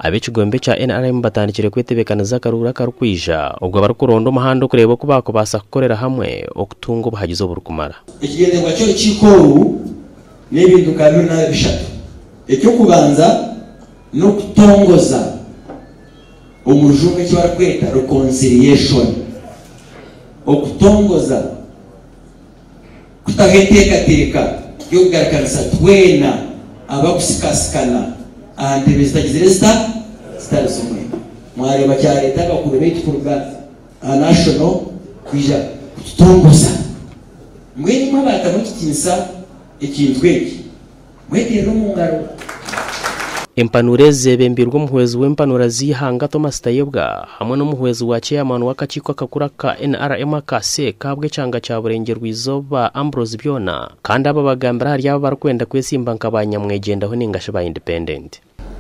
ab'ikigombe cya NRM batandikire kwitebekaniza akarura karukwija ubwo barukuronda umuhanda kureba ko bakobasa gukorera hamwe okutunga ubuhagizo burukumara ikigendwa cyo cyikoru n'ibintu kabiri na bishatu icyo kubanza no kutongoza umujunge cyo barakweta reconciliation okutongoza kutageteka yo kugaragaza twena abakusikasikana ante zitagize zitarasomwe mwareba cya leta bakuru betukurwa national kwija kutongoza mweni mabata mukitinsa ikintweki mwete no mungaro impanure zebembirwa umuhwezi w'impanura zihanga Thomas Tayebwa hamwe n'umuhwezi wa chairman w'akakiko kakura ka NRM kase kabwe cyanga cya burenge rwizoba Ambrose Byona kandi aba bagambira hari aba barakwenda kwesimba nk'abanyamwegendaho ningashe ba independent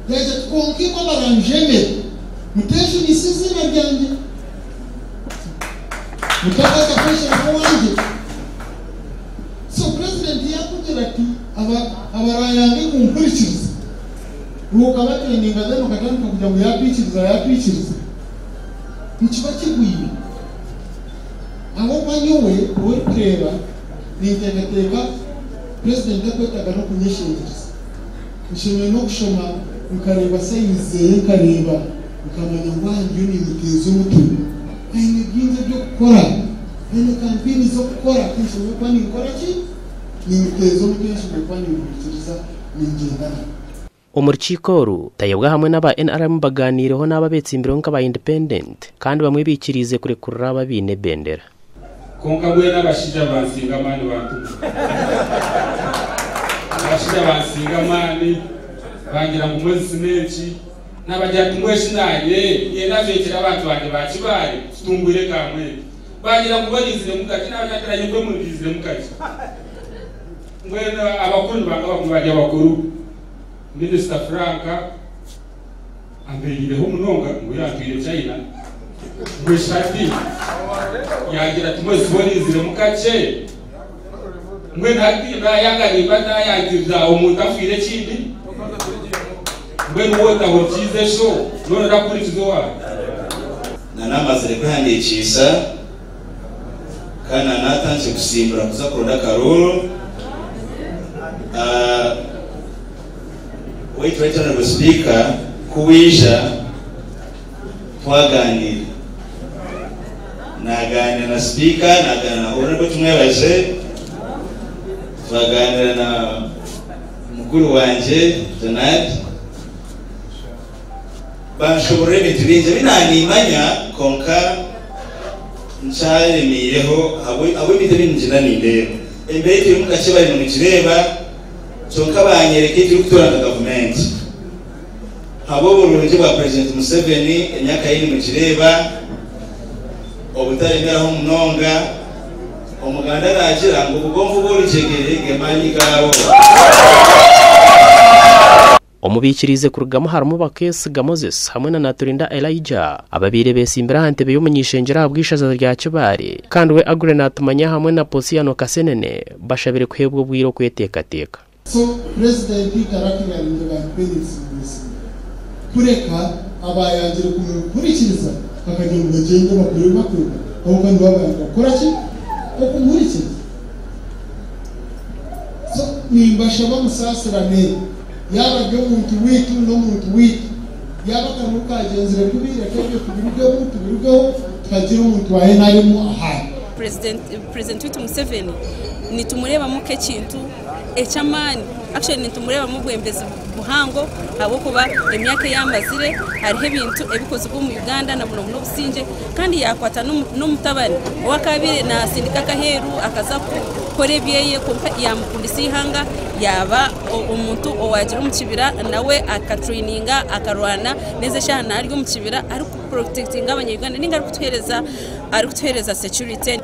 yaje twonki ko baranjeme muteshi nisizina byanje mutaka kafesha ko wanje so president yakugira ati abarayanga kumkurikiriza nuko abateninga zeno katanka kugira ngo yapikiriza nikiba kigwiye aho banyowe wowe kureba n'integateka president yakwetaga no kunyishingiriza ushimwe no gushoma ukareba sayizeye kareba ukamenya ngwanjye ni muteze umutume ayine byinze byo gukora ayine kampini zo gukora kishimwe kwa nikora ki ni muteze umutume kwa nikurikiza n'ingendana umurikikoru Tayebwa hamwe n'aba NRM baganireho n'ababetsimbiro nk'aba independent kandi bamwe bikirize kurekurira ababine bendera konka bwe n'abashija bansinga mani bantu abashija bansinga mani bangira mu mwezi menshi n'abajya tumweshi naye yenavekera abantu banje bakibare tutumbure kamwe bangira ngo barizire mukati n'abajya yimwe murizire mukati mwena abakuru bajya bakuru Minister Franka ambirireho munonga ngo yatwire China ngo shati yagira tumwezi borizire mukace mwe ntabwo yangariba nayagira umuntu afire kindi mwe nuwota hokize sho none rakurikizo wa nanamazire kwandikisha kana natanze gusimbura kuza kuronda karoro Wait, Honorable Speaker, kuwisha twaganira naganira na speaker naganira na honorable tumwebaje twaganira na mukuru wanje Donald bashobore bitubinze binanimanya konka ncharemireho abo bitubinjira nindero imbere turi mukace bari mu kireba sonka banyereke turi gutorana government habo burunje bwa President Museveni emyaka yini mu kireba obutaremeraho munonga omuganda ragira ngo ubugomvu bw'urukegere gemanyi gawo omubikirize kurugamo harimo bakesi Moses hamwe na Naturinda Elijah ababire besimbira hantebe y'umunyishengera bwishaza rya Kibare kandi we Agrenat Manya hamwe na Posiano Kasenene bashabire kwebwo bwiro kwetekateka. So president itarakira ibintu bakwinisiza kureka abayangira kumurikiriza akajya mu bagende bakuru aho kandi babanga koraki okumurikiriza so nimbasha bamusasirane yaba byo muntu witu no muntu witu yaba kamukagenzere kubira kebyo kubirweho twagira umuntu wahe narimo aha president witu Museveni nitumureba muke kintu echamani actually nitumureba mu bwembezi buhango abo kuba emyaka yamazire hariho ibintu ebikoze bwo mu Uganda na buno businje kandi yakwata no mutabani wakabire na sindika kaheru akaza kore byeye kumpa yamukundisi hanga yaba umuntu owagira mu kibira nawe akatraininga akarwana neze shana ari mu kibira ari ku protecting abanyarwanda ninga ari kutuhereza security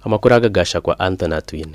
amakuru agagasha kwa Anthony Atwine.